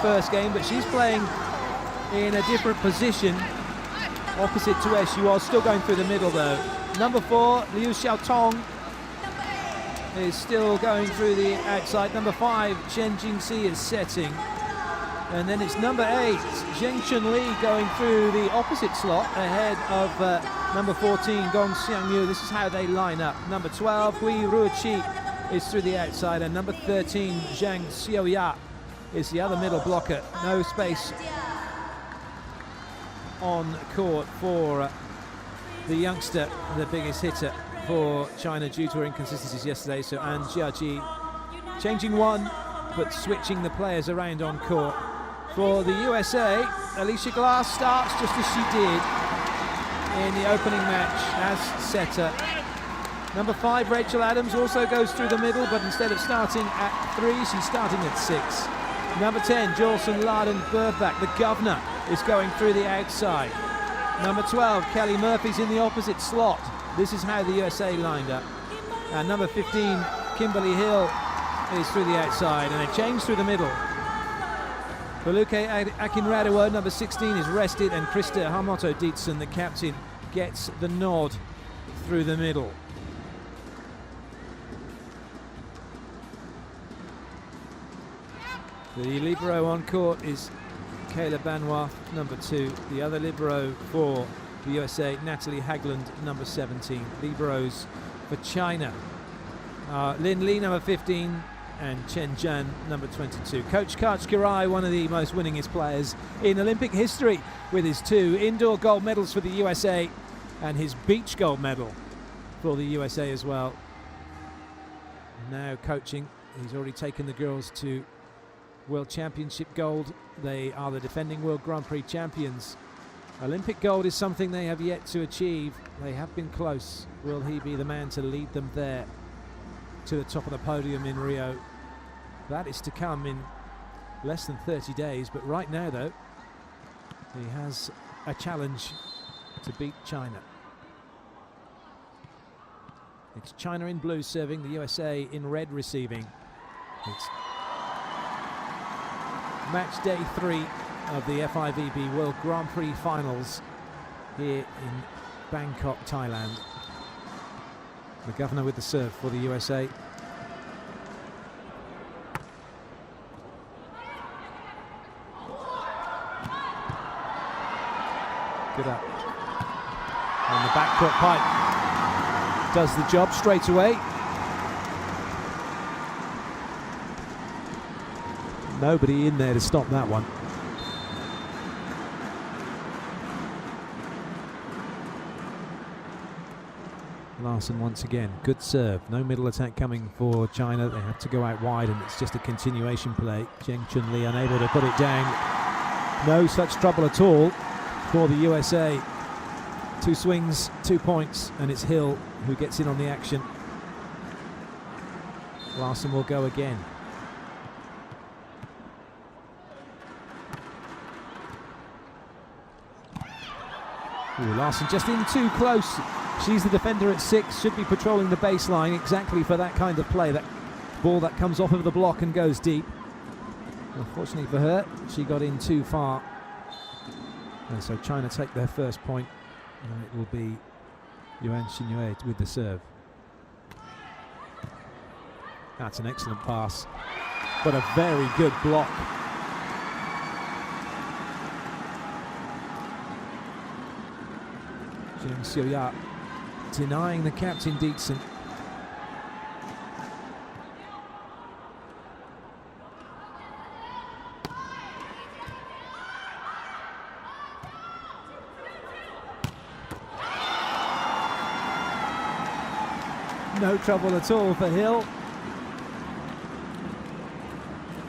first game, but she's playing in a different position, opposite to where she was, still going through the middle though. Number 4, Liu Xiaotong, is still going through the outside. Number 5, Chen Jingxi is setting. And then it's number 8, Zheng Chunli, going through the opposite slot ahead of number 14, Gong Xiangyu. This is how they line up. Number 12, Hui Ruoqi, is through the outside, and number 13, Zhang Xiaoya, is the other middle blocker. No space on court for the youngster, the biggest hitter for China due to her inconsistencies yesterday. So An Jiaji changing one, but switching the players around on court. For the USA, Alicia Glass starts just as she did in the opening match as setter. Number 5, Rachel Adams, also goes through the middle, but instead of starting at 3, she's starting at 6. Number 10, Jolson Laden Burbach, the governor, is going through the outside. Number 12, Kelly Murphy's in the opposite slot. This is how the USA lined up. And number 15, Kimberly Hill, is through the outside, and a change through the middle. Beluke Akinradewa, number 16, is rested, and Krista Hamoto Dietzen, the captain, gets the nod through the middle. The libero on court is Kayla Banois, number 2. The other libero for the USA, Natalie Hagland, number 17. Liberos for China, Lin Li, number 15, and Chen Zhan, number 22. Coach Kachkirai, one of the most winningest players in Olympic history, with his 2 indoor gold medals for the USA and his beach gold medal for the USA as well. Now coaching, he's already taken the girls to World Championship gold. They are the defending World Grand Prix champions. Olympic gold is something they have yet to achieve. They have been close. Will he be the man to lead them there to the top of the podium in Rio? That is to come in less than 30 days, but right now though, he has a challenge to beat China. It's China in blue serving, the USA in red receiving. It's match day 3 of the FIVB World Grand Prix finals here in Bangkok, Thailand. The governor with the serve for the USA. Good up. And the backcourt pipe does the job straight away. Nobody in there to stop that one. Larson once again, good serve. No middle attack coming for China. They have to go out wide, and it's just a continuation play. Zheng Chunli unable to put it down. No such trouble at all for the USA. 2 swings, 2 points, and it's Hill who gets in on the action. Larson will go again. Ooh, Larson just in too close. She's the defender at 6, should be patrolling the baseline exactly for that kind of play. That ball that comes off of the block and goes deep. Unfortunately for her, she got in too far. And so China take their first point, and it will be Yuan Xinyue with the serve. That's an excellent pass, but a very good block. Zheng Xiaoya denying the captain Dietzen. No trouble at all for Hill.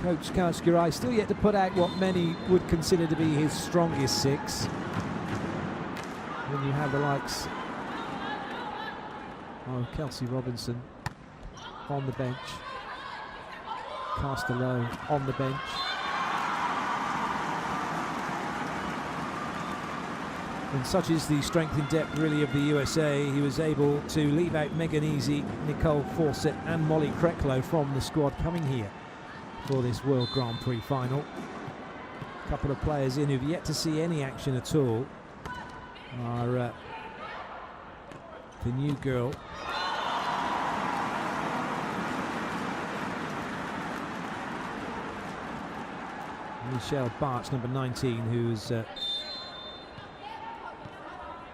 Coach Kachkirai still yet to put out what many would consider to be his strongest 6. When you have the likes of Kelsey Robinson on the bench, Castello on the bench. And such is the strength and depth really of the USA. He was able to leave out Megan Easy, Nicole Fawcett and Molly Kreklow from the squad coming here for this World Grand Prix final. A couple of players in who've yet to see any action at all are the new girl. Michelle Barch, number 19, who's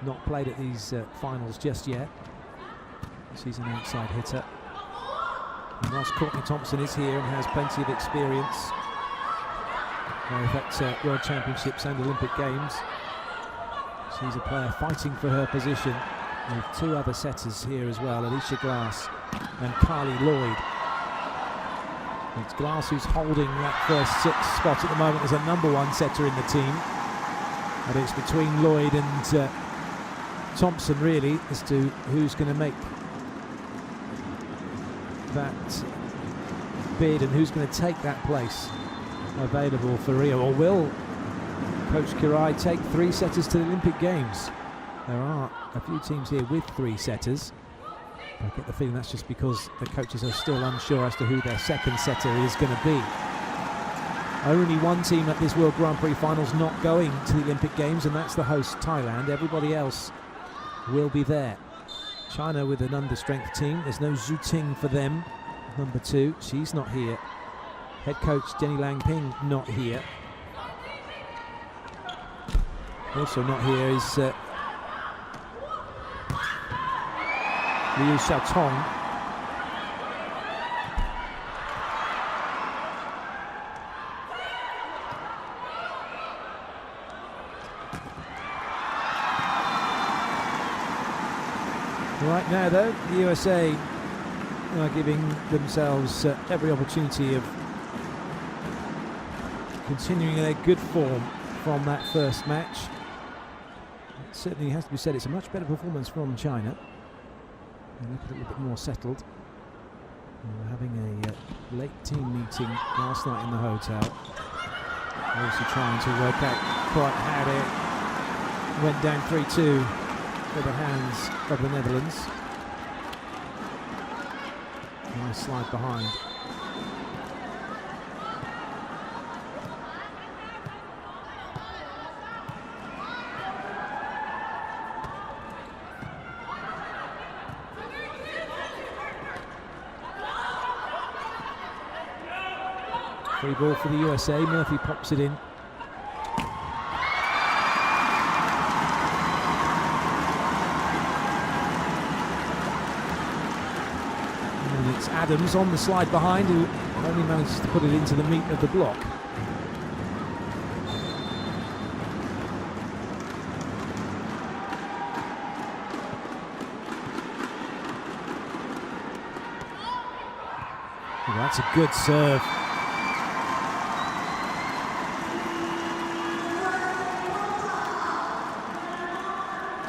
not played at these finals just yet. She's an outside hitter. And whilst Courtney Thompson is here and has plenty of experience, both at World Championships and Olympic Games, she's a player fighting for her position with two other setters here as well, Alicia Glass and Carly Lloyd. It's Glass who's holding that first six spot at the moment as a #1 setter in the team. But it's between Lloyd and Thompson really as to who's going to make that bid and who's going to take that place available for Rio. Or will Coach Kirai take 3 setters to the Olympic Games? There are a few teams here with 3 setters. I get the feeling that's just because the coaches are still unsure as to who their second setter is going to be. Only one team at this World Grand Prix finals not going to the Olympic Games, and that's the host Thailand. Everybody else will be there. China with an understrength team. There's no Zhu Ting for them, number 2. She's not here. Head coach Jenny Lang Ping not here. Also not here is Liu Xiaotong. Right now, though, the USA are giving themselves every opportunity of continuing their good form from that first match. It certainly has to be said it's a much better performance from China. They look a little bit more settled. They were having a late team meeting last night in the hotel. Also trying to work out quite how it went down 3-2 for the hands of the Netherlands. Nice slide behind. Free ball for the USA. Murphy pops it in. And it's Adams on the slide behind who only manages to put it into the meat of the block. Oh, that's a good serve.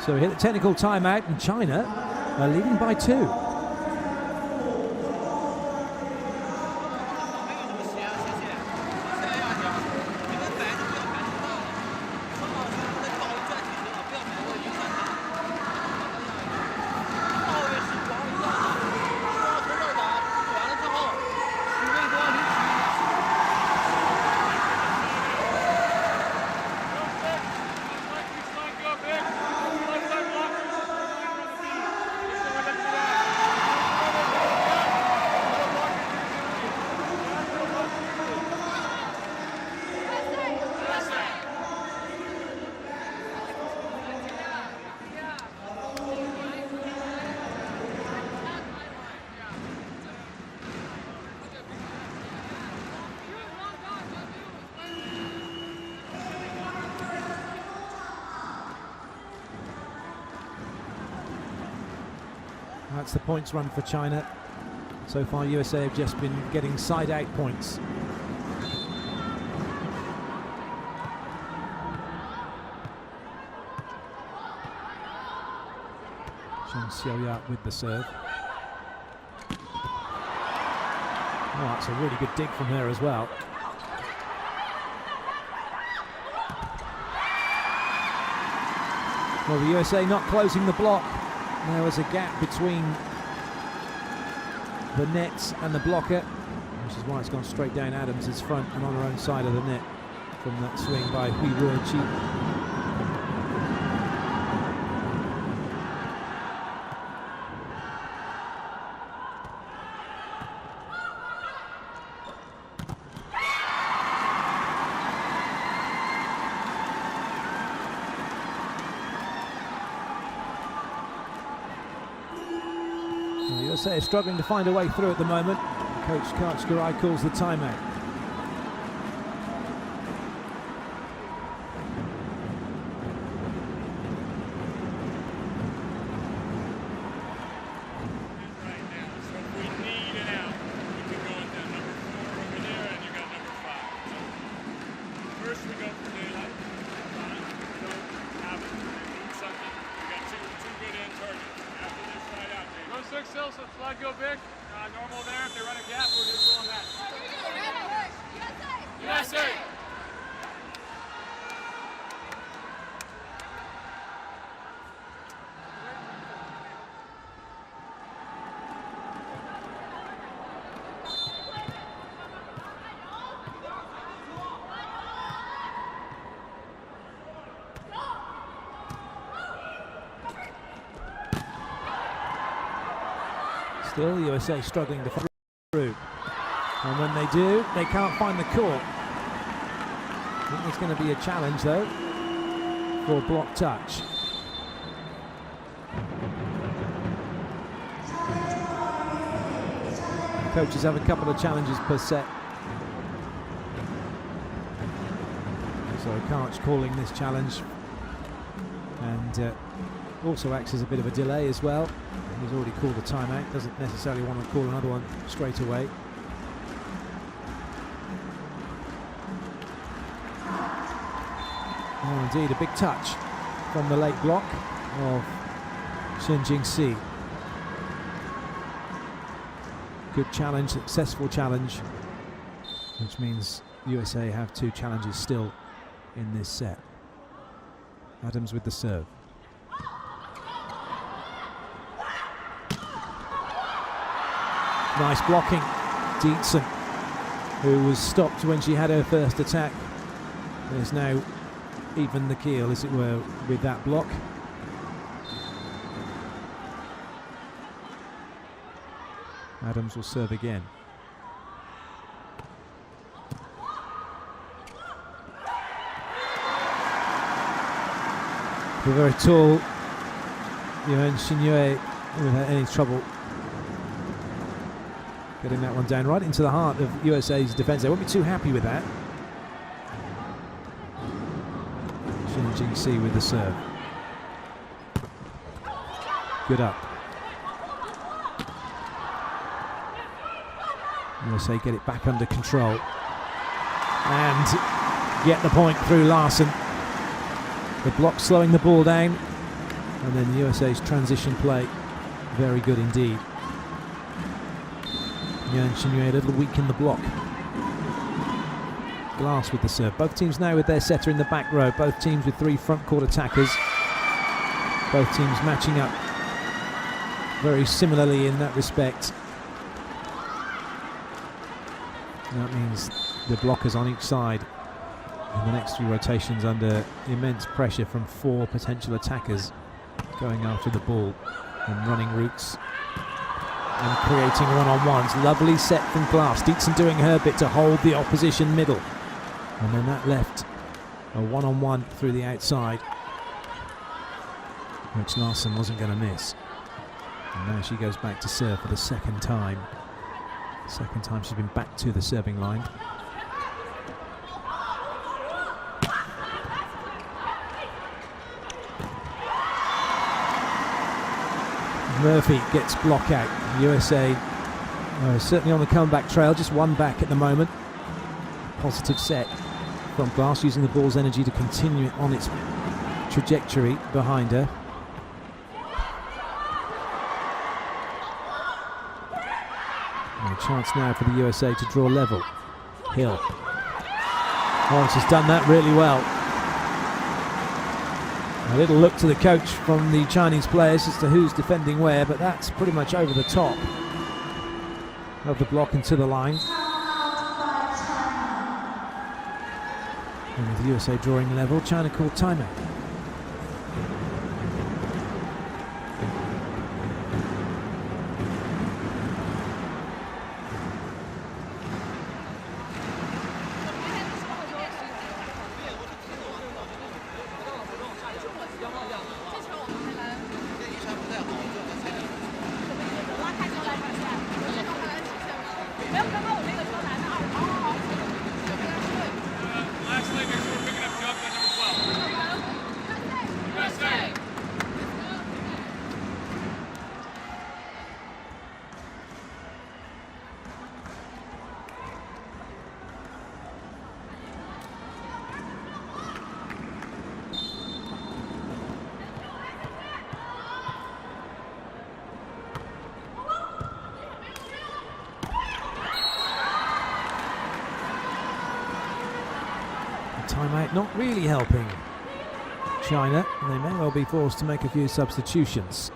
So we hit the technical timeout and China are leading by 2. That's the points run for China. So far, USA have just been getting side-out points. Zheng Xiaoya with the serve. Oh, that's a really good dig from her as well. Well, the USA not closing the block. There was a gap between the nets and the blocker, which is why it's gone straight down Adams' front and on her own side of the net. from that swing by FIVB. USA is struggling to find a way through at the moment. Coach Karchgarai calls the timeout. Slide go big. Normal there. If they run a gap, we're just going that. USA! Still, the USA struggling to find through. And when they do, they can't find the court. I think there's going to be a challenge, though, for block touch. Coaches have a couple of challenges per set. So Karch calling this challenge. And also acts as a bit of a delay as well. He's already called a timeout, doesn't necessarily want to call another one straight away. Oh, indeed, a big touch from the late block of Shin-Jing-Si. Good challenge, successful challenge, which means USA have 2 challenges still in this set. Adams with the serve. Nice blocking, Dietzen, who was stopped when she had her first attack. There's now even the keel, as it were, with that block. Adams will serve again. The very tall Yuan Xinyue without any trouble getting that one down right into the heart of USA's defence. They won't be too happy with that. Shin-Jing-Si with the serve. Good up. USA get it back under control and get the point through Larson. The block slowing the ball down, and then USA's transition play very good indeed. Yuan Xinyue a little weak in the block. Glass with the serve. Both teams now with their setter in the back row. Both teams with 3 front court attackers. Both teams matching up very similarly in that respect. And that means the blockers on each side in the next 3 rotations under immense pressure from 4 potential attackers going after the ball and running routes and creating one-on-ones. Lovely set from Glass. Dietzen doing her bit to hold the opposition middle. And then that left a one-on-one through the outside, which Larson wasn't going to miss. And now she goes back to serve for the second time. Second time she's been back to the serving line. Murphy gets block out. USA certainly on the comeback trail, just 1 back at the moment. Positive set from Glass, using the ball's energy to continue on its trajectory behind her. And a chance now for the USA to draw level. Hill. Oh, she's done that really well. A little look to the coach from the Chinese players as to who's defending where, but that's pretty much over the top of the block into the line. And with the USA drawing level, China called timeout. Lastly, make sure we're picking up jump at number 12. USA. Timeout not really helping China, and they may well be forced to make a few substitutions.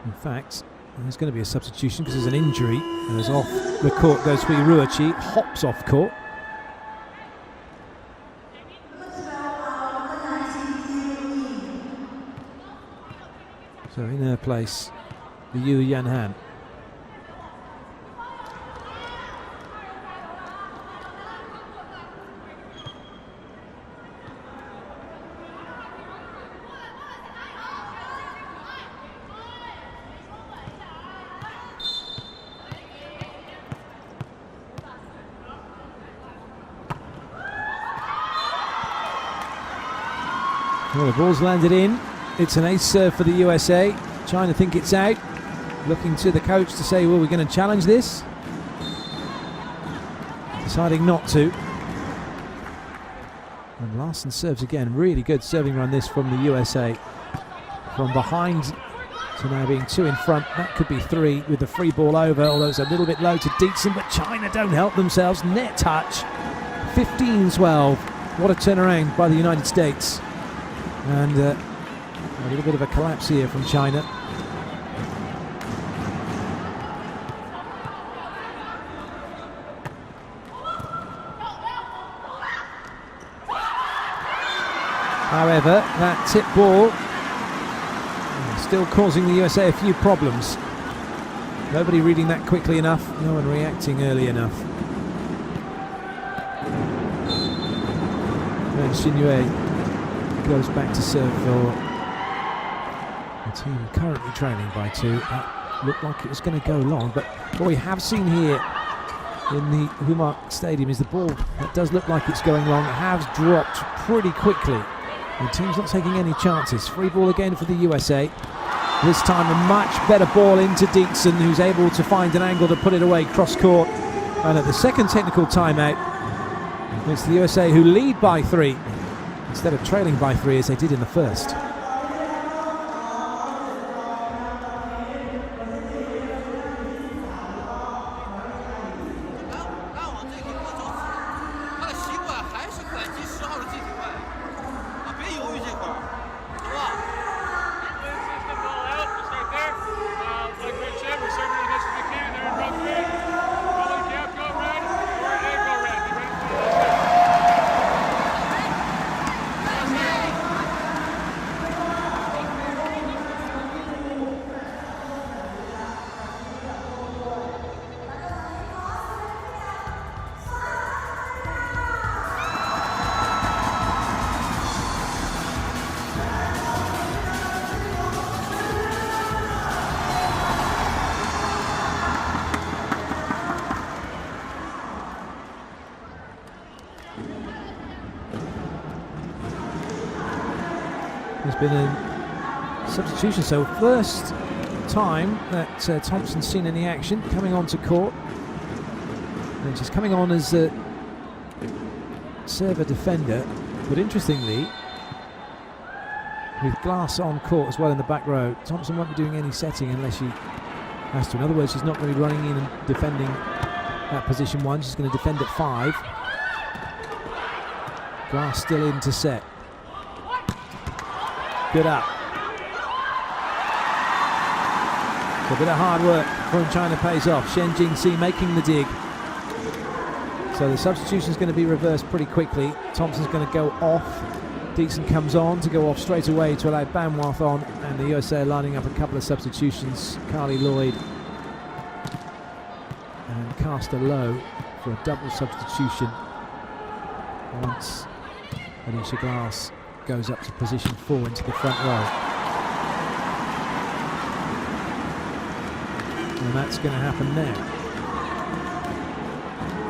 In fact, there's going to be a substitution because there's an injury, and as off the court goes Hui Ruoqi, hops off court. So in her place, the Yu Yanhan. Well, the ball's landed in. It's an ace serve for the USA. China think it's out. Looking to the coach to say, well, we're going to challenge this. Deciding not to. And Larson serves again. Really good serving run this from the USA. From behind to now being 2 in front. That could be 3 with the free ball over, although it's a little bit low to Dietzen, but China don't help themselves. Net touch. 15-12. What a turnaround by the United States. And a little bit of a collapse here from China. However, that tip ball still causing the USA a few problems. Nobody reading that quickly enough, no one reacting early enough. And Xinyu goes back to serve for the team currently trailing by 2. That looked like it was going to go long, but what we have seen here in the Humark Stadium is the ball that does look like it's going long has dropped pretty quickly. The team's not taking any chances. Free ball again for the USA. This time a much better ball into Dietzen, who's able to find an angle to put it away cross court. And at the second technical timeout, it's the USA who lead by 3 instead of trailing by 3 as they did in the first. There's been a substitution, so first time that Thompson's seen any action coming onto court, and she's coming on as a server defender, but interestingly with Glass on court as well in the back row, Thompson won't be doing any setting unless she has to. In other words, she's not going to be running in and defending at position 1, she's going to defend at 5. Glass still in to set. Good up. So a bit of hard work from China pays off. Shen Jingxi making the dig. So the substitution is going to be reversed pretty quickly. Thompson's going to go off. Deason comes on to go off straight away to allow Banwath on, and the USA are lining up a couple of substitutions. Carly Lloyd and Caster Lowe for a double substitution once Alicia Glass goes up to position 4 into the front row. And that's going to happen now.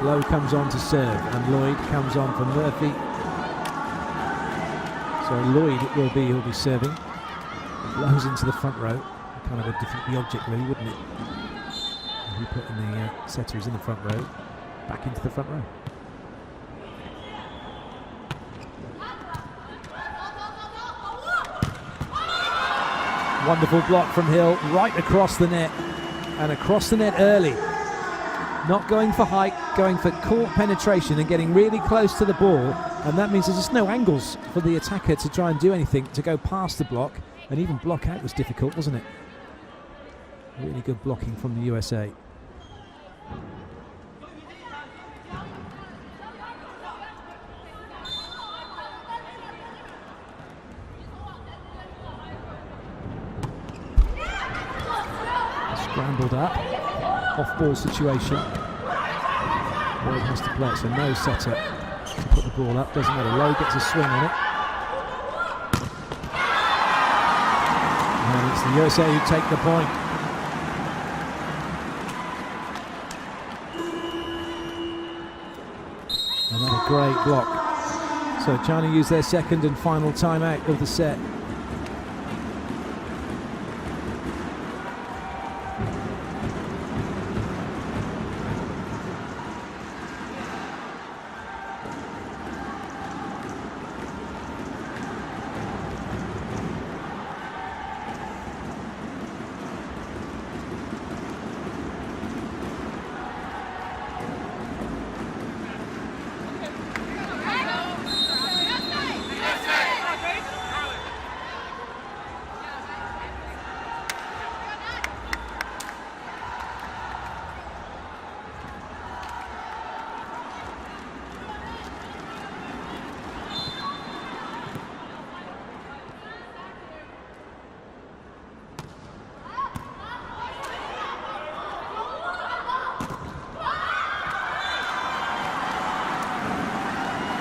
Lowe comes on to serve, and Lloyd comes on for Murphy. So Lloyd he'll be serving. Lowe's into the front row. Kind of a defeat the object really, wouldn't it? And he put in the setters in the front row, back into the front row. Wonderful block from Hill, right across the net, and across the net early. Not going for height, going for court penetration and getting really close to the ball, and that means there's just no angles for the attacker to try and do anything, to go past the block, and even block out was difficult, wasn't it? Really good blocking from the USA. Scrambled up, off-ball situation. Lloyd has to play it, so no setter to put the ball up. Doesn't matter. Lowe gets a swing on it. And it's the USA who take the point. Another great block. So China use their second and final timeout of the set.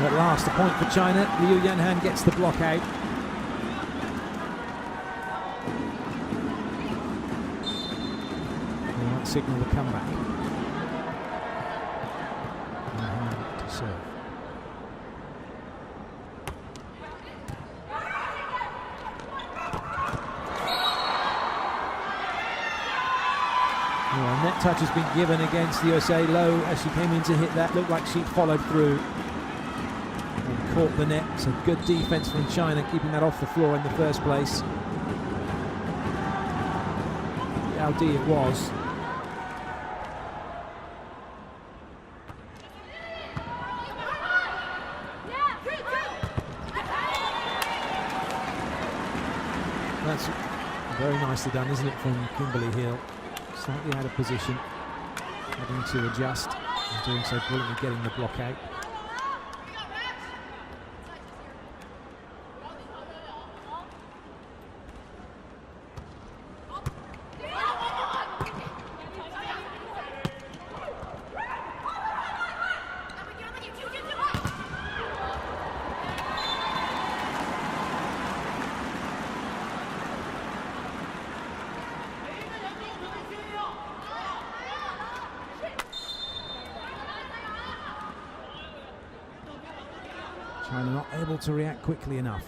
At last, a point for China. Liu Yanhan gets the block out. And that signal the comeback. Yanhan to serve. Well, net touch has been given against the USA. Lowe, as she came in to hit that, looked like she followed through. Caught the net, so good defense from China, keeping that off the floor in the first place. Yao Di it was. That's very nicely done, isn't it, from Kimberly Hill? Slightly out of position, having to adjust, and doing so brilliantly, getting the block out. China not able to react quickly enough.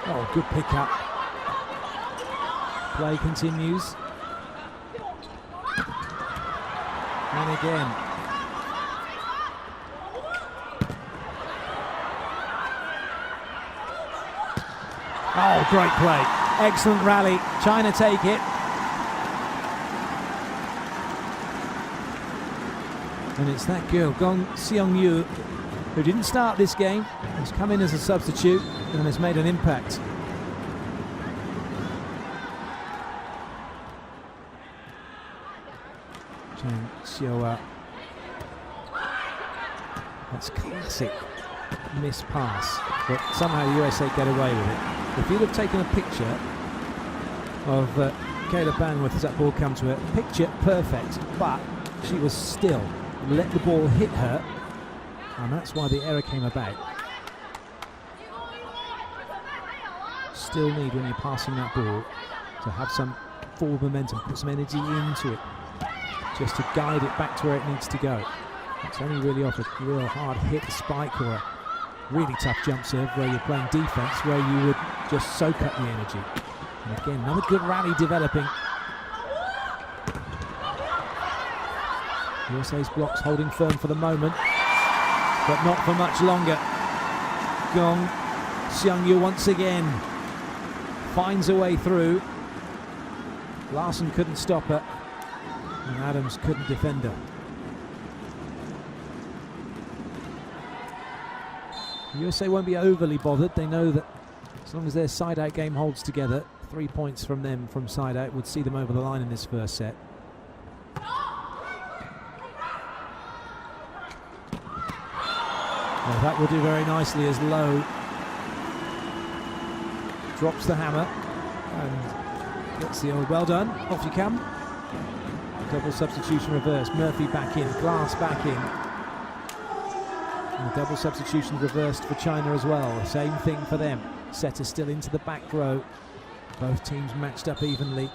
Oh, good pickup. Play continues. And again. Oh, great play. Excellent rally. China take it. And it's that girl, Gong Seong-yu, who didn't start this game, has come in as a substitute and has made an impact. Chen Xiaoa. That's classic missed pass, but somehow the USA get away with it. If you'd have taken a picture of Kayla Banworth as that ball come to her, picture perfect, but she was still, let the ball hit her, and that's why the error came about. Still need, when you're passing that ball, to have some forward momentum, put some energy into it, just to guide it back to where it needs to go. It's only really off a real hard hit spike or a really tough jump serve where you're playing defense, where you would just soak up the energy. And again, another good rally developing. USA's blocks holding firm for the moment, but not for much longer. Gong Xiangyu once again finds a way through. Larson couldn't stop her, and Adams couldn't defend her. The USA won't be overly bothered. They know that as long as their side-out game holds together, 3 points from them from side-out would see them over the line in this first set. Well, that will do very nicely as Lowe drops the hammer and gets the old well done, off you come. Double substitution reverse, Murphy back in, Glass back in. And the double substitution reversed for China as well, same thing for them. Setter still into the back row, both teams matched up evenly.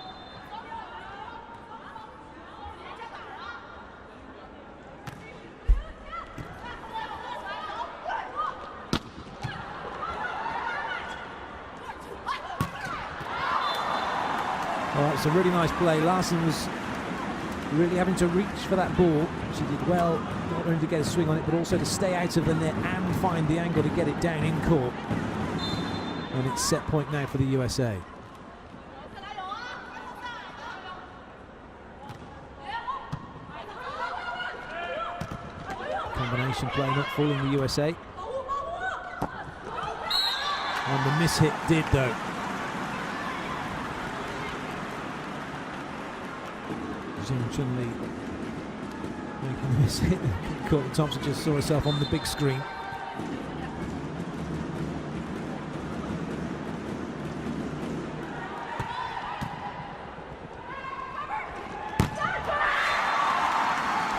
Well, it's a really nice play. Larson was really having to reach for that ball. She did well, not only to get a swing on it, but also to stay out of the net and find the angle to get it down in court. And it's set point now for the USA. Combination play not fooling the USA. And the miss hit did though. Jing Chun-Li making the miss hit. Courtney Thompson just saw herself on the big screen.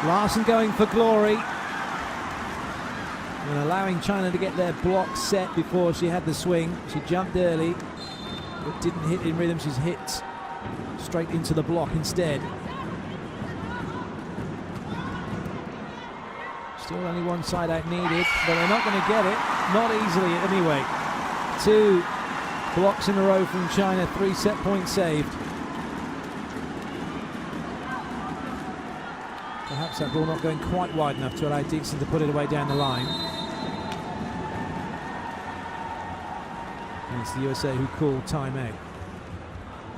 Larson going for glory and allowing China to get their block set before she had the swing. She jumped early but didn't hit in rhythm. She's hit straight into the block instead. Still only one side out needed, but they're not going to get it, not easily anyway. 2 blocks in a row from China, 3 set points saved. Perhaps that ball not going quite wide enough to allow Dixon to put it away down the line. And it's the USA who called timeout.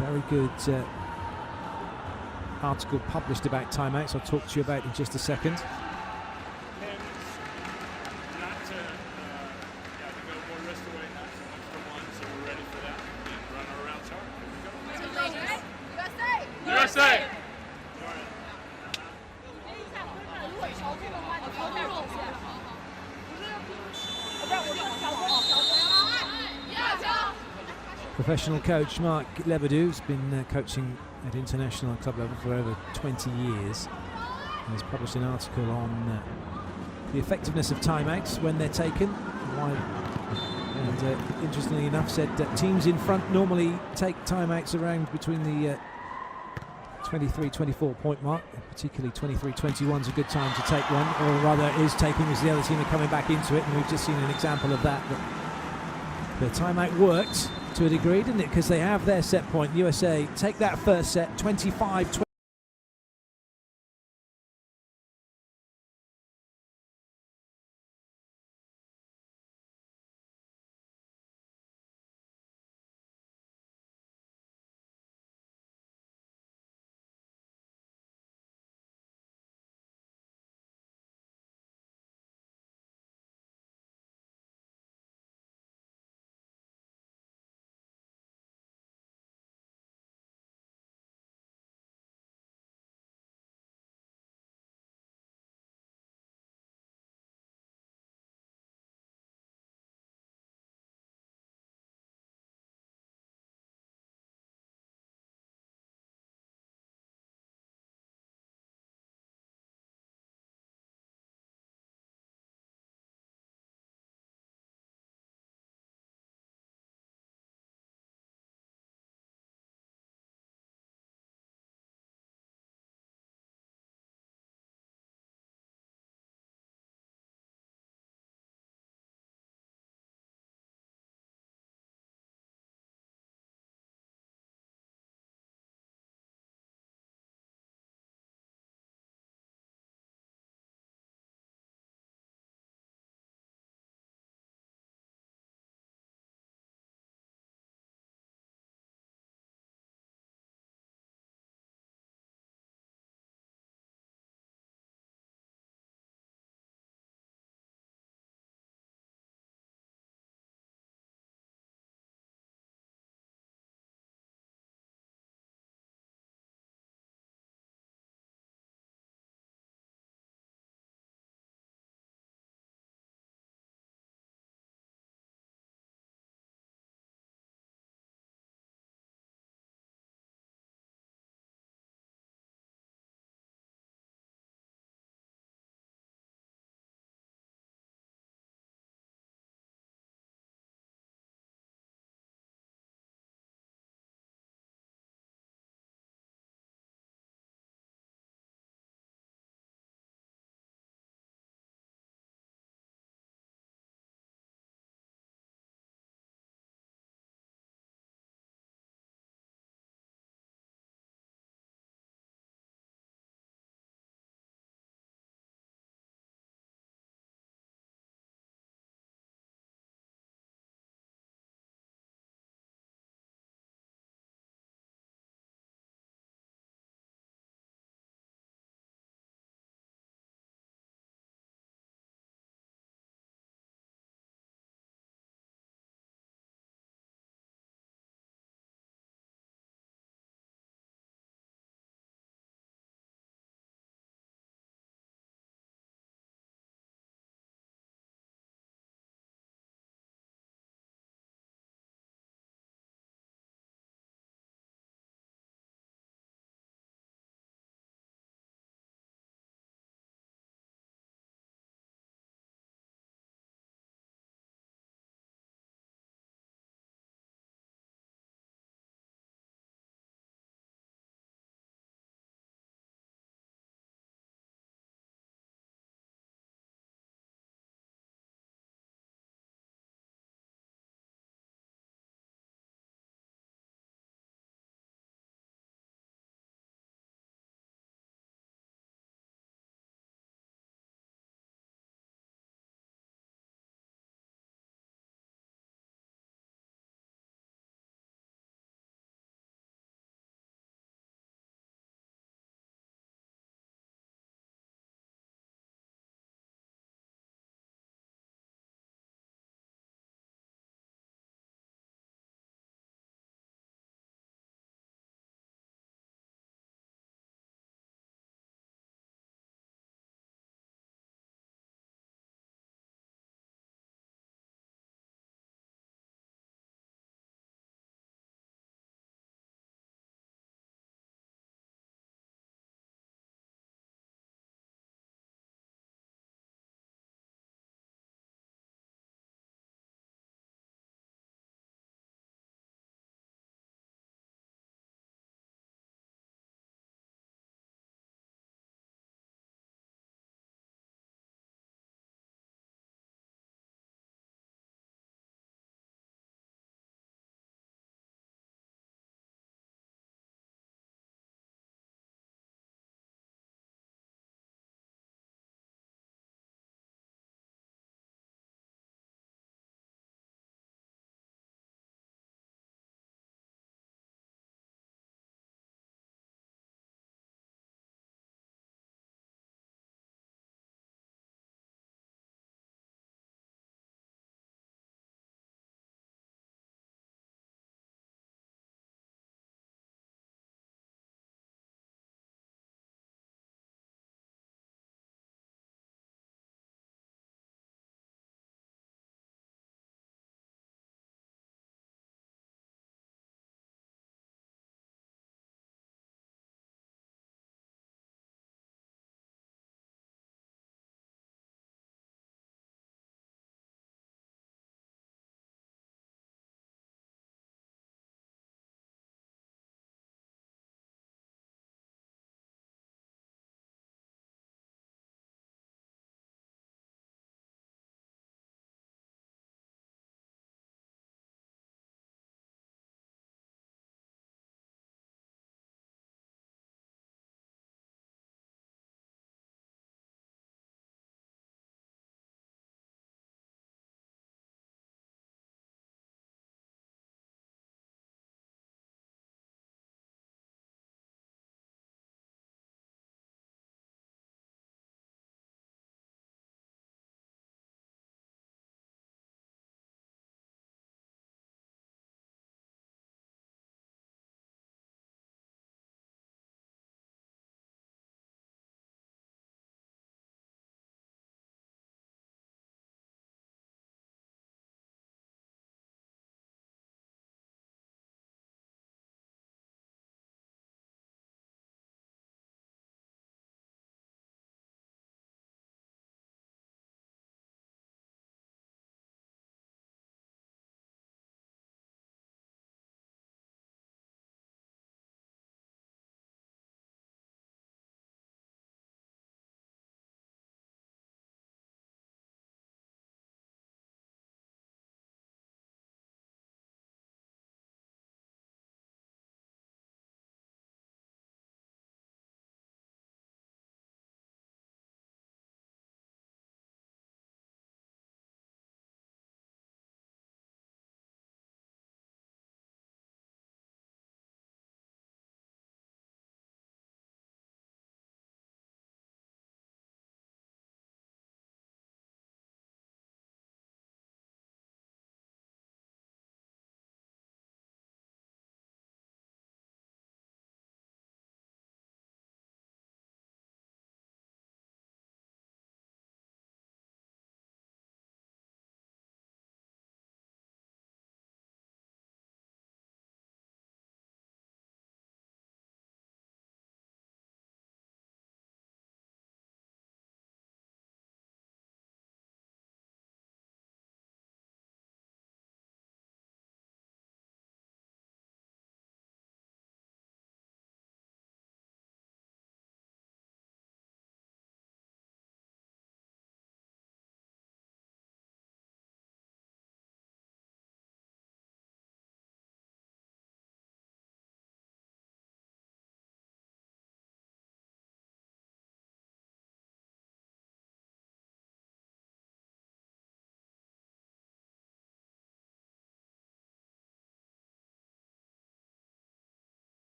Very good article published about timeouts. I'll talk to you about in just a second. USA! Professional coach Mark Lebedeau has been coaching at international club level for over 20 years. He's published an article on the effectiveness of timeouts when they're taken. And interestingly enough said that teams in front normally take timeouts around between the 23-24 point mark. Particularly 23-21 is a good time to take one, or rather it is taking as the other team are coming back into it, and we've just seen an example of that. But the timeout worked to a degree, didn't it? Because they have their set point. USA take that first set 25-20.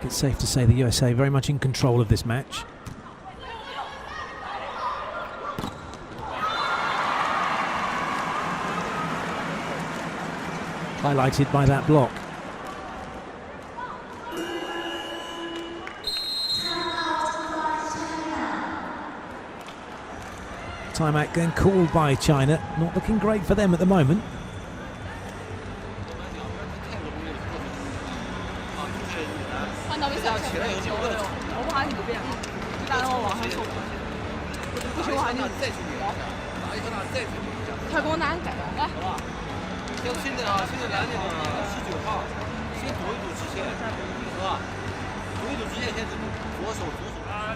it's safe to say the USA very much in control of this match. Highlighted by that block. Timeout then called by China. Not looking great for them at the moment.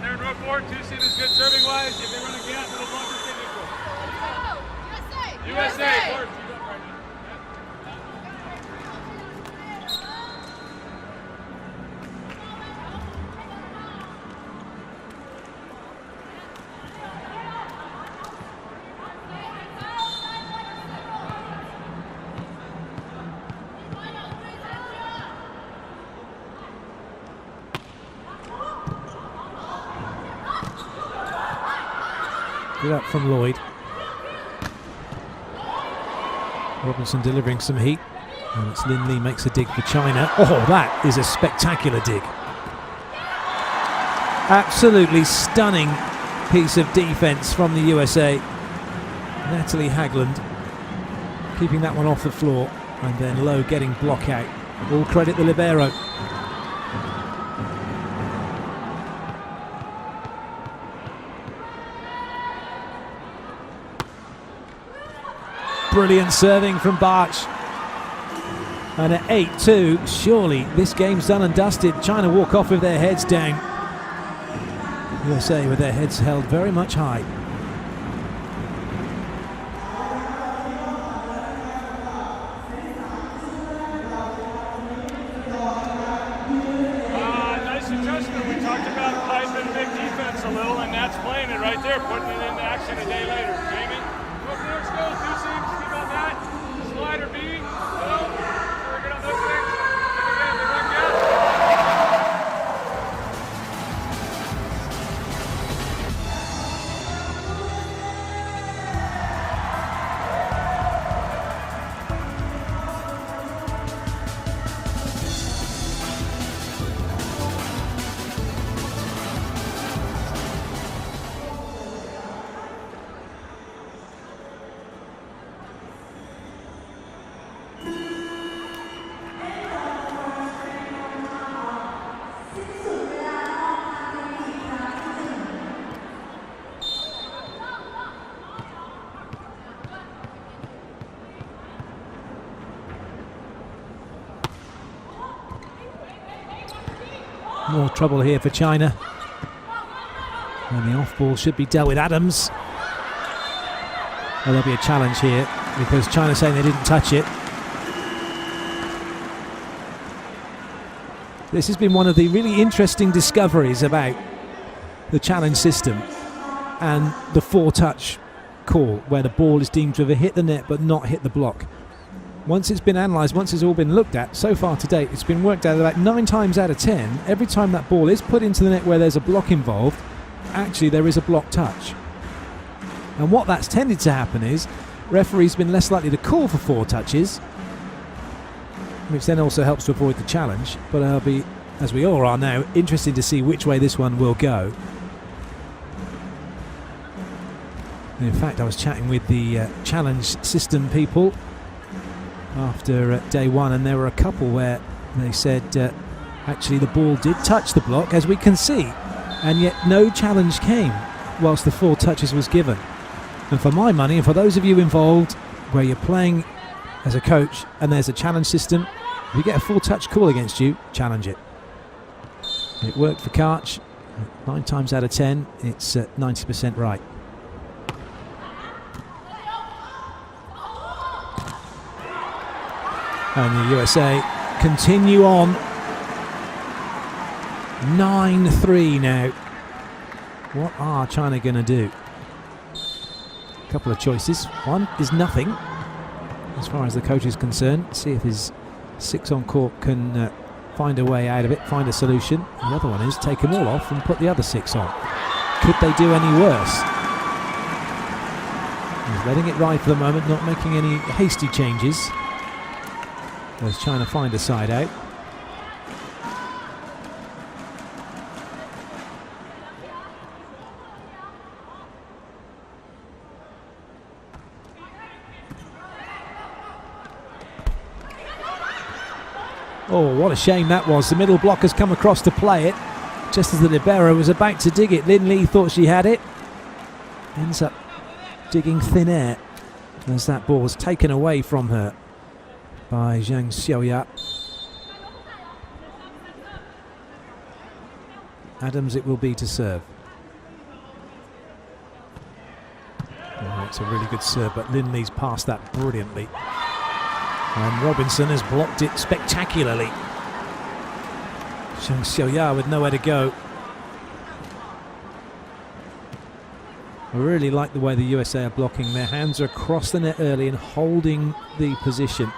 They're in row 4, 2 seam is good serving wise. If they run a gap, it'll block the signature. USA! Court, she's up right now. Good up from Lloyd. Robinson delivering some heat. And it's Lin Lee makes a dig for China. Oh, that is a spectacular dig. Absolutely stunning piece of defense from the USA. Natalie Hagland keeping that one off the floor. And then Lowe getting block out. All credit the libero. Brilliant serving from Barch. And at 8-2, surely this game's done and dusted. China walk off with their heads down. USA with their heads held very much high. Nice adjustment. We talked about piping big defense a little, and that's playing it right there, putting it into action a day later. Jamie? Let's go, 2 seams, keep on that. Slider B, go. We're good on those things. Again, the run gap. More trouble here for China. And the off ball should be dealt with Adams. Well, there'll be a challenge here because China's saying they didn't touch it. This has been one of the really interesting discoveries about the challenge system and the 4-touch call, where the ball is deemed to have hit the net but not hit the block. Once it's been analysed, once it's all been looked at, so far to date, it's been worked out about 9 times out of 10. Every time that ball is put into the net where there's a block involved, actually there is a block touch. And what that's tended to happen is referees have been less likely to call for 4 touches, which then also helps to avoid the challenge. But I'll be, as we all are now, interested to see which way this one will go. And in fact, I was chatting with the challenge system people after day one, and there were a couple where they said actually the ball did touch the block, as we can see, and yet no challenge came whilst the 4 touches was given. And for my money, and for those of you involved where you're playing as a coach and there's a challenge system, if you get a 4-touch call against you, challenge it. It worked for Karch. 9 times out of 10, it's 90% right. And the USA continue on. 9-3 now. What are China going to do? A couple of choices. One is nothing, as far as the coach is concerned. See if his 6 on court can find a way out of it, find a solution. The other one is take them all off and put the other 6 on. Could they do any worse? He's letting it ride for the moment, not making any hasty changes. As China find a side out. Oh, what a shame that was. The middle block has come across to play it. Just as the libero was about to dig it, Lin Li thought she had it. Ends up digging thin air as that ball was taken away from her by Zhang Xiaoya. Adams it will be to serve. Oh, it's a really good serve, but Lin Li's passed that brilliantly. And Robinson has blocked it spectacularly. Zhang Xiaoya with nowhere to go. I really like the way the USA are blocking. Their hands are across the net early and holding the position.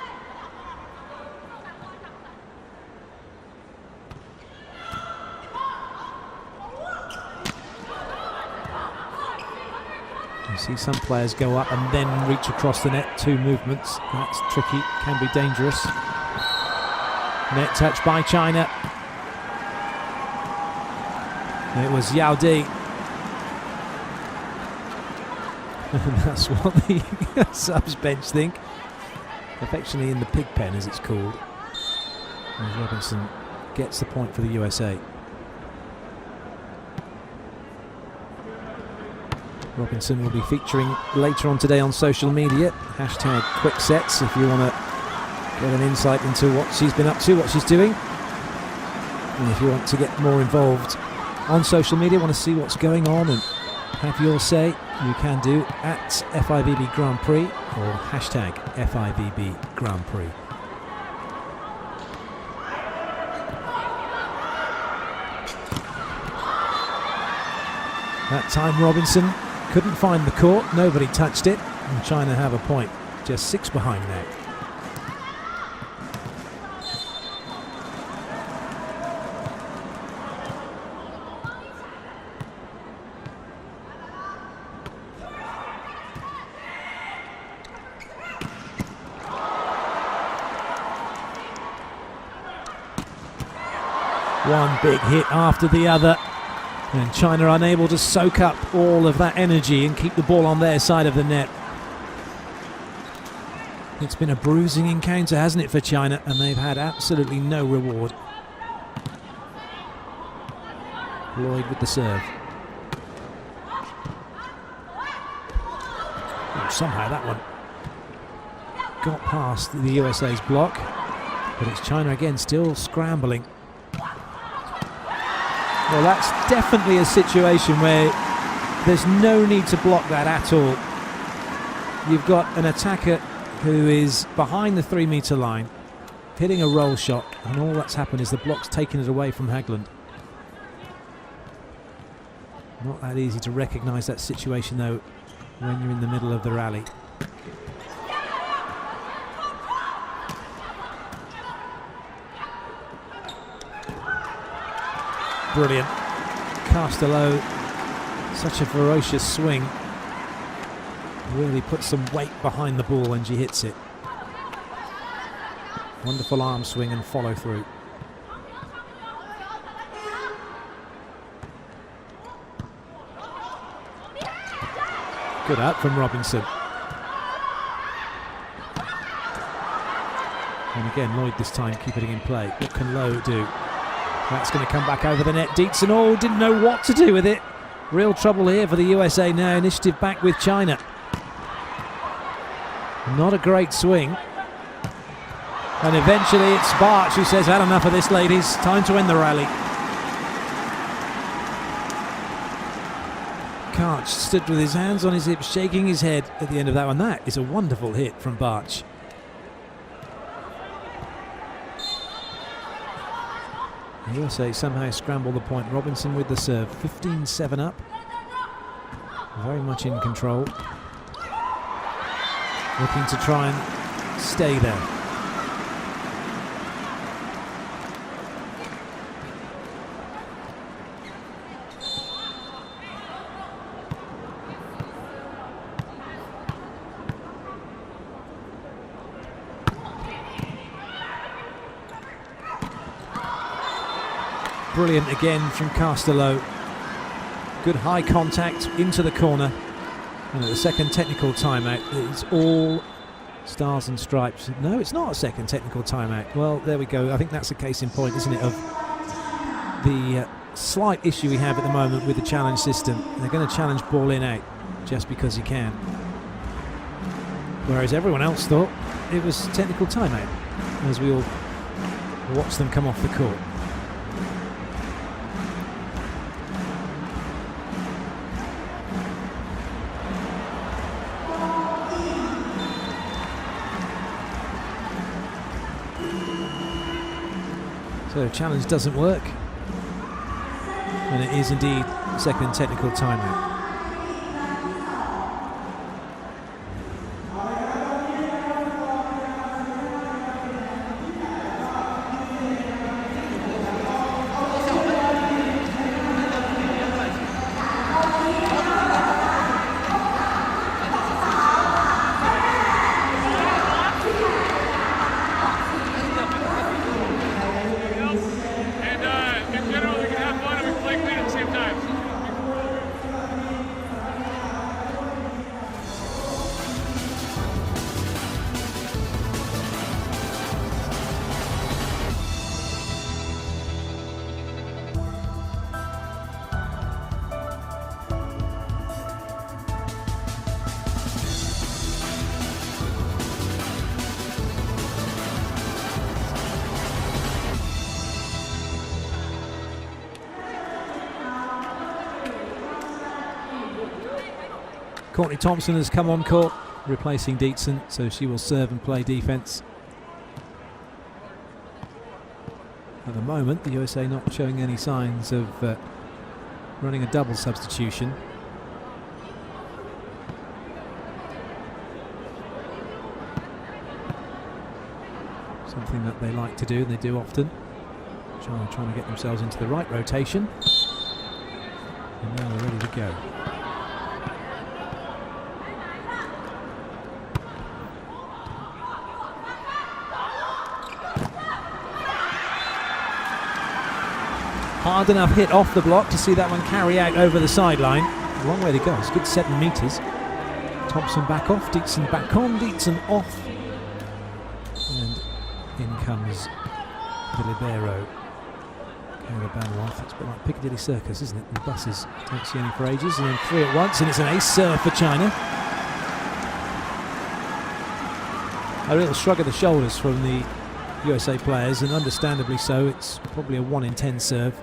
You see some players go up and then reach across the net, 2 movements. That's tricky, can be dangerous. Net touch by China. It was Yao Di. And that's what the subs bench think. Affectionately in the pig pen, as it's called. And Robinson gets the point for the USA. Robinson will be featuring later on today on social media. Hashtag quick sets if you want to get an insight into what she's been up to, what she's doing. And if you want to get more involved on social media, want to see what's going on and have your say, you can do at FIVB Grand Prix or hashtag FIVB Grand Prix. That time Robinson couldn't find the court, nobody touched it, and China have a point, just 6 behind now. One big hit after the other, and China unable to soak up all of that energy and keep the ball on their side of the net. It's been a bruising encounter, hasn't it, for China, and they've had absolutely no reward. Lloyd with the serve. Oh, somehow that one got past the USA's block, but it's China again still scrambling. Well, that's definitely a situation where there's no need to block that at all. You've got an attacker who is behind the 3-metre line, hitting a roll shot, and all that's happened is the block's taken it away from Hagland. Not that easy to recognise that situation, though, when you're in the middle of the rally. Brilliant. Castello, such a ferocious swing. Really puts some weight behind the ball when she hits it. Wonderful arm swing and follow through. Good out from Robinson. And again, Lloyd this time keeping it in play. What can Lowe do? That's going to come back over the net. Dietzen, oh, didn't know what to do with it. Real trouble here for the USA now. Initiative back with China. Not a great swing. And eventually it's Barch who says, had enough of this, ladies. Time to end the rally. Karch stood with his hands on his hips, shaking his head at the end of that one. That is a wonderful hit from Barch. The USA somehow scramble the point. Robinson with the serve. 15-7 up. Very much in control. Looking to try and stay there. brilliant again from Castello. Good high contact into the corner. And at the second technical timeout, it's all stars and stripes. No, it's not a second technical timeout. Well, there we go. I think that's a case in point, isn't it, of the slight issue we have at the moment with the challenge system. They're going to challenge ball in out just because you can. Whereas everyone else thought it was technical timeout as we all watched them come off the court. So challenge doesn't work, and it is indeed second technical timeout. Courtney Thompson has come on court, replacing Dietzen, so she will serve and play defence. At the moment, the USA not showing any signs of running a double substitution. Something that they like to do, and they do often. China trying to get themselves into the right rotation. And now they're ready to go. Hard enough hit off the block to see that one carry out over the sideline. A long way to go. It's a good 7 metres. Thompson back off, Dietzen back on, Dietzen off. And in comes the libero. Kayla Banroth. It's a bit like Piccadilly Circus, isn't it? The buses don't see any for ages. And then 3 at once, and it's an ace serve for China. A little shrug of the shoulders from the USA players, and understandably so. It's probably a 1 in 10 serve.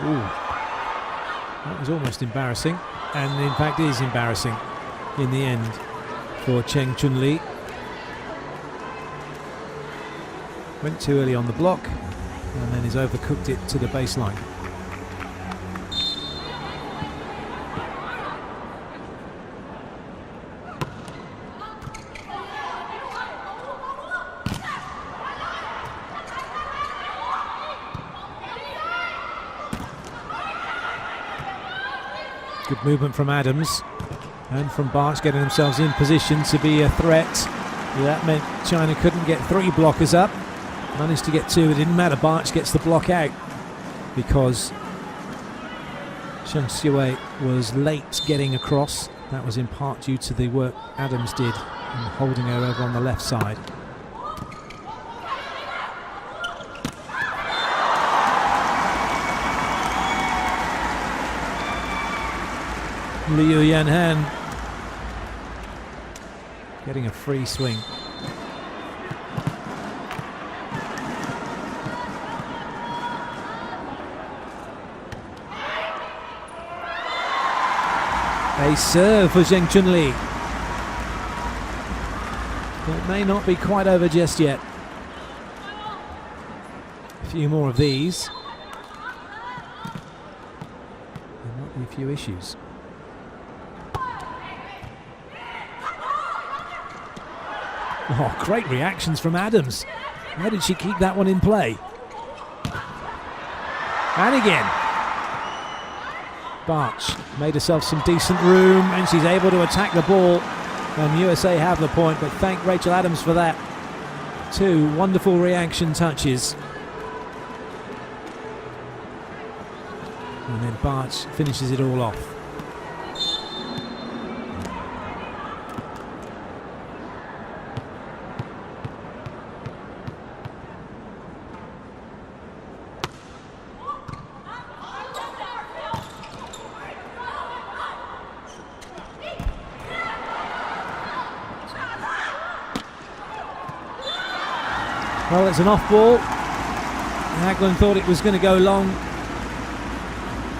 Ooh, that was almost embarrassing, and in fact is embarrassing in the end for Cheng Chun Lee. Went too early on the block and then has overcooked it to the baseline. Good movement from Adams and from Barch, getting themselves in position to be a threat. That meant China couldn't get 3 blockers up. Managed to get 2, it didn't matter. Barch gets the block out because Sheng Xue was late getting across. That was in part due to the work Adams did in holding her over on the left side. Liu Yanhan getting a free swing. A serve for Zheng Chunli. It may not be quite over just yet. A few more of these. There might be a few issues. Oh, great reactions from Adams. How did she keep that one in play? And again. Barch made herself some decent room, and she's able to attack the ball And USA have the point, but thank Rachel Adams for that. 2 wonderful reaction touches. And then Barch finishes it all off. Well, it's an off ball. Hagland thought it was going to go long.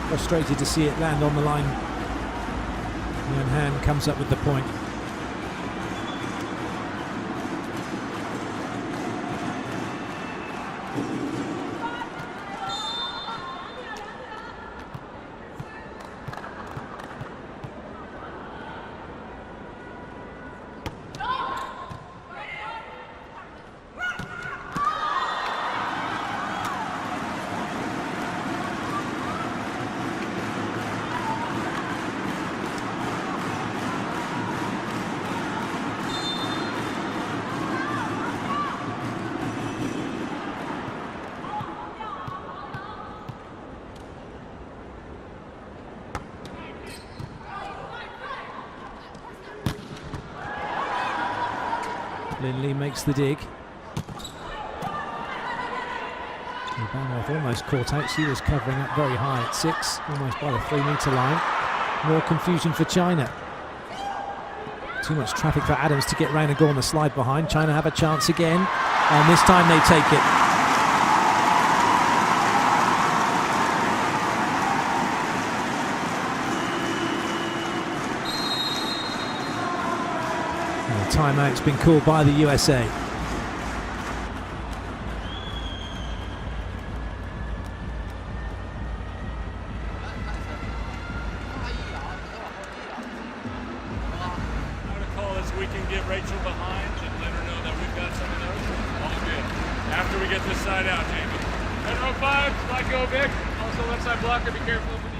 Frustrated to see it land on the line. And Han comes up with the point. Linley makes the dig. Banworth almost caught out. She was covering up very high at 6, almost by the 3-metre line. More confusion for China. Too much traffic for Adams to get round and go on the slide behind. China have a chance again, and this time they take it. Timeout's been called by the USA. Call this, we can get Rachel behind and let her know that we've got some of those. All good. After we get this side out, Jamie. Head row 5, slide go big. Also left side blocker, be careful of the knee.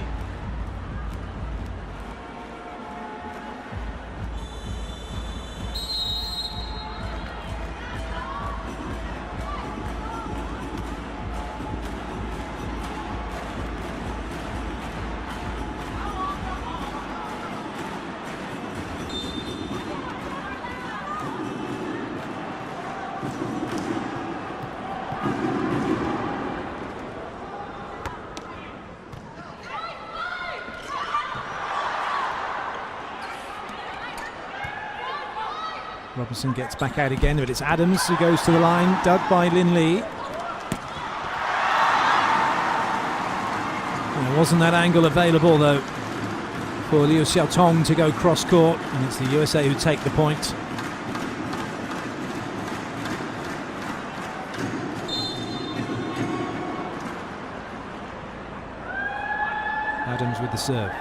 Robinson gets back out again, but it's Adams who goes to the line, dug by Linley. There wasn't that angle available though for Liu Xiaotong to go cross court, and it's the USA who take the point. Adams with the serve.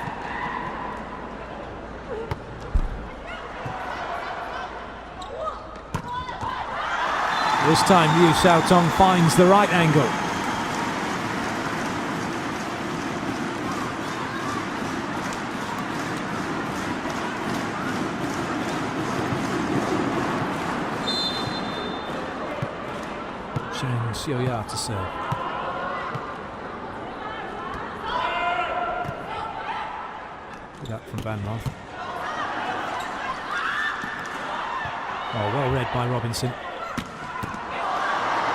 This time Liu Xiaotong finds the right angle. Zhang Xiuya to serve. Good up from Banworth. Oh, well read by Robinson.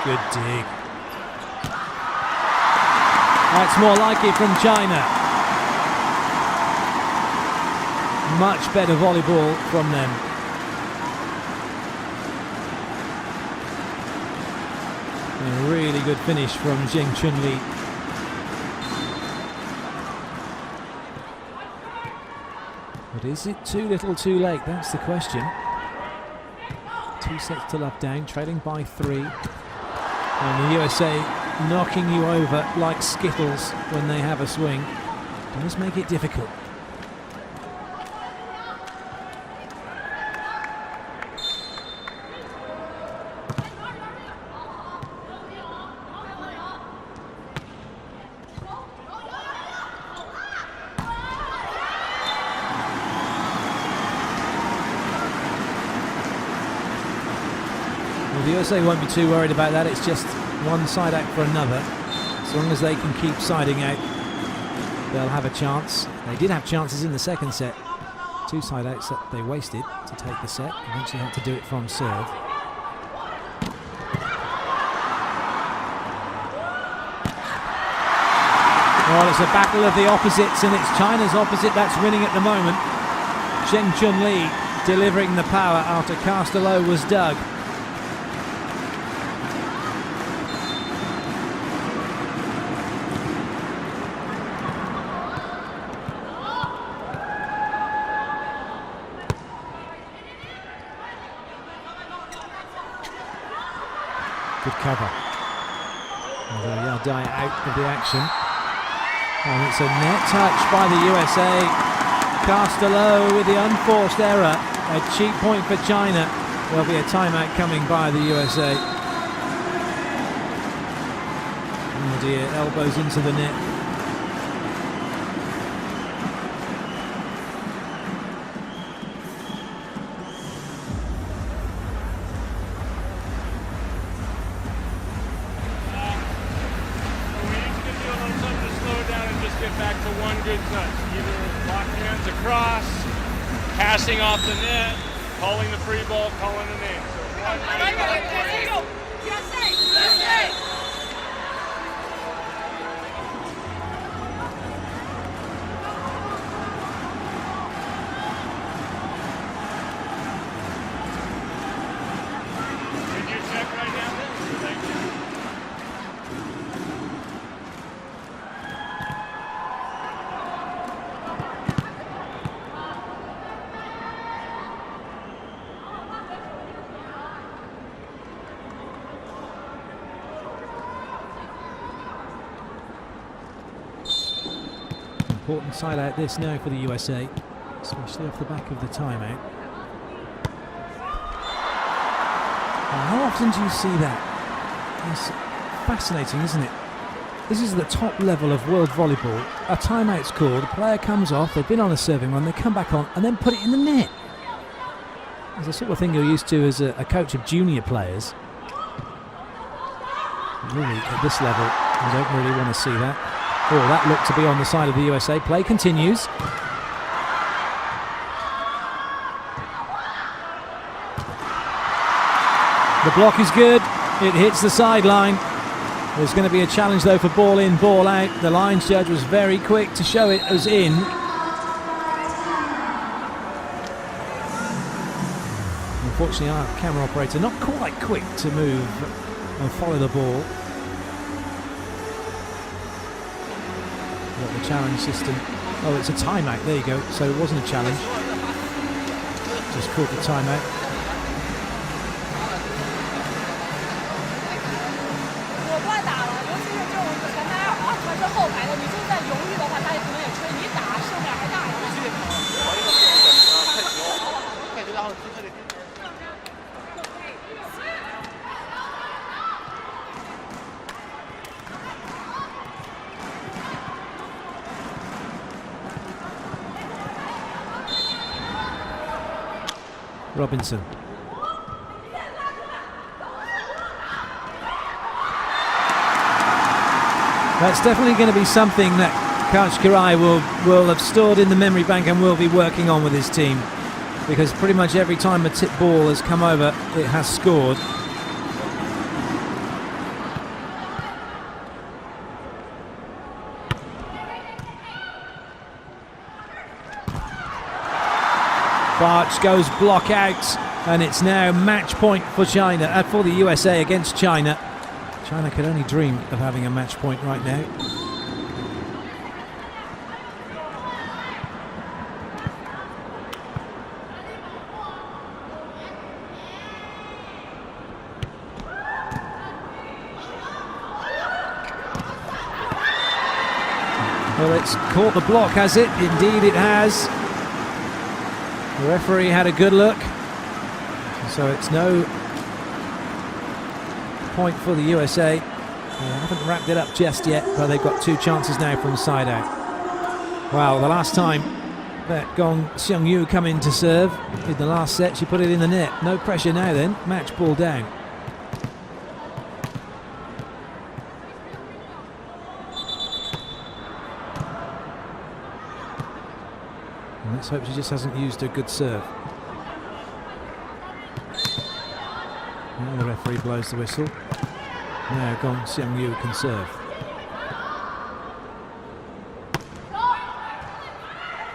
Good dig. That's more like it from China. Much better volleyball from them. A really good finish from Zheng Chunli. But is it too little too late? That's the question. 2 sets to love down, trailing by 3. And the USA knocking you over like skittles when they have a swing does make it difficult. USA won't be too worried about that. It's just one side out for another. As long as they can keep siding out, they'll have a chance. They did have chances in the second set. 2 side outs that they wasted to take the set. Eventually had to do it from serve. Well, it's a battle of the opposites, and it's China's opposite that's winning at the moment. Zheng Chunli delivering the power after Castello was dug. Good cover. Although Yaldai out of the action. And it's a net touch by the USA. Castello with the unforced error. A cheap point for China. There'll be a timeout coming by the USA. Oh dear, elbows into the net. Back to one good touch. Either lock hands across, passing off the net, calling the free ball, calling the name. Did you check right now? Thank you. Important side out this now for the USA, especially off the back of the timeout. How often do you see that? It's fascinating, isn't it? This is the top level of world volleyball. A timeout's called, a player comes off, they've been on a serving run, they come back on and then put it in the net. It's the sort of thing you're used to as a coach of junior players. Really, at this level, you don't really want to see that. Oh, that looked to be on the side of the USA. Play continues. The block is good. It hits the sideline. There's going to be a challenge, though, for ball in, ball out. The lines judge was very quick to show it as in. Unfortunately, our camera operator not quite quick to move and follow the ball. Got the challenge system. Oh, it's a timeout. There you go. So it wasn't a challenge. Just called the timeout. Robinson. That's definitely going to be something that Coach Kirai will have stored in the memory bank and will be working on with his team, because pretty much every time a tip ball has come over, it has scored. Barch goes block out, and it's now match point for China, for the USA against China. China could only dream of having a match point right now. Well, it's caught the block, has it? Indeed it has. The referee had a good look, so it's no point for the USA. They haven't wrapped it up just yet, but they've got 2 chances now from side out. Wow, the last time that Gong Xiongyu come in to serve in the last set, she put it in the net. No pressure now then, match ball down. Let's hope she just hasn't used a good serve. Now the referee blows the whistle. Now Gong Seung-yu can serve.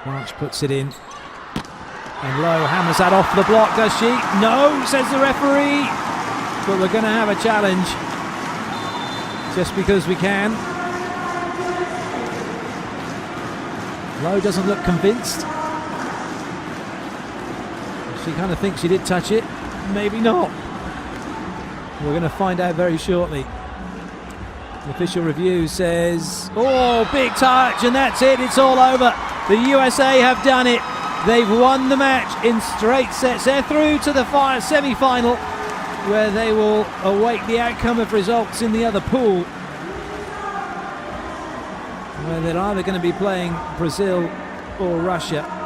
March puts it in. And Lowe hammers that off the block, does she? No, says the referee. But we're going to have a challenge. Just because we can. Lowe doesn't look convinced. She kind of thinks she did touch it. Maybe not. We're going to find out very shortly. The official review says, oh, big touch, and that's it. It's all over. The USA have done it. They've won the match in straight sets. They're through to the semi-final, where they will await the outcome of results in the other pool, where they're either going to be playing Brazil or Russia.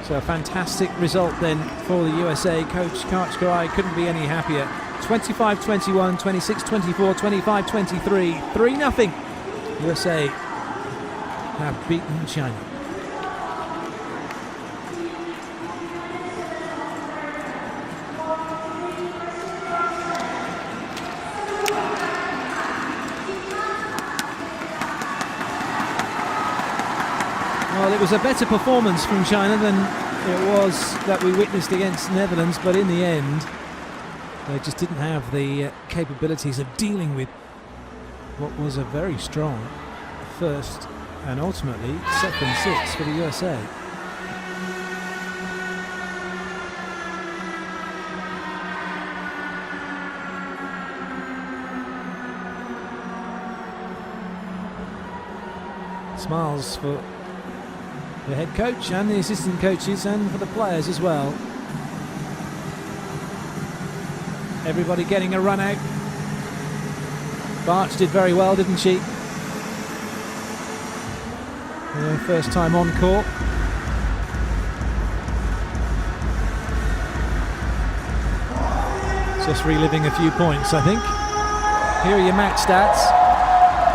So a fantastic result then for the USA. Coach Kachkarai couldn't be any happier. 25-21, 26-24, 25-23, 3-0. USA have beaten China. Well, it was a better performance from China than it was that we witnessed against Netherlands, but in the end, they just didn't have the capabilities of dealing with what was a very strong first and ultimately second sets for the USA. Smiles for the head coach and the assistant coaches and for the players as well. Everybody getting a run out. Barch did very well, didn't she? Yeah, first time on court. Just reliving a few points, I think. Here are your match stats.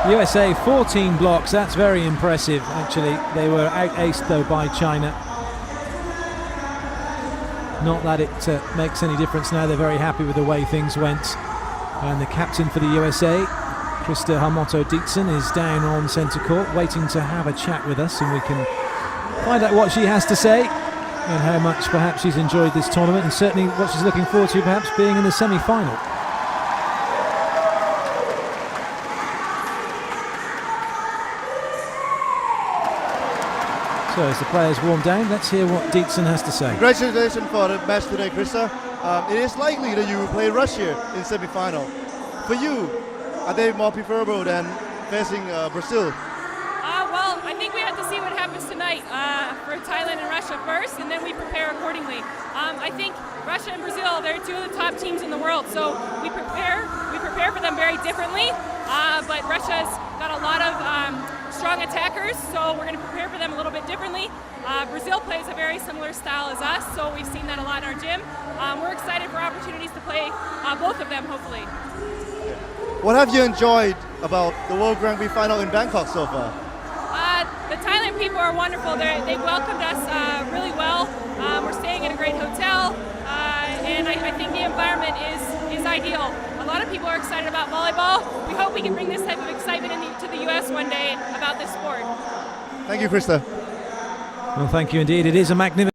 USA 14 blocks, that's very impressive actually. They were out-aced though by China. Not that it makes any difference now, they're very happy with the way things went. And the captain for the USA, Krista Hamoto-Dietzen, is down on centre court waiting to have a chat with us, and we can find out what she has to say and how much perhaps she's enjoyed this tournament, and certainly what she's looking forward to perhaps being in the semi-final. So as the players warm down, let's hear what Dietzen has to say. Congratulations for the match today, Krista. It is likely that you will play Russia in semi-final. For you, are they more preferable than facing Brazil? Well, I think we have to see what happens tonight for Thailand and Russia first, and then we prepare accordingly. I think Russia and Brazil, they're two of the top teams in the world, so we prepare for them very differently. But Russia's got a lot of strong attackers, so we're going to prepare for them a little bit differently. Brazil plays a very similar style as us, so we've seen that a lot in our gym. We're excited for opportunities to play both of them, hopefully. What have you enjoyed about the World Grand Prix final in Bangkok so far? The Thailand people are wonderful. They welcomed us really well. We're staying in a great hotel, and I think the environment is ideal. A lot of people are excited about volleyball. We hope we can bring this type of excitement to the U.S. one day about this sport. Thank you, Krista. Well, thank you indeed. It is a magnificent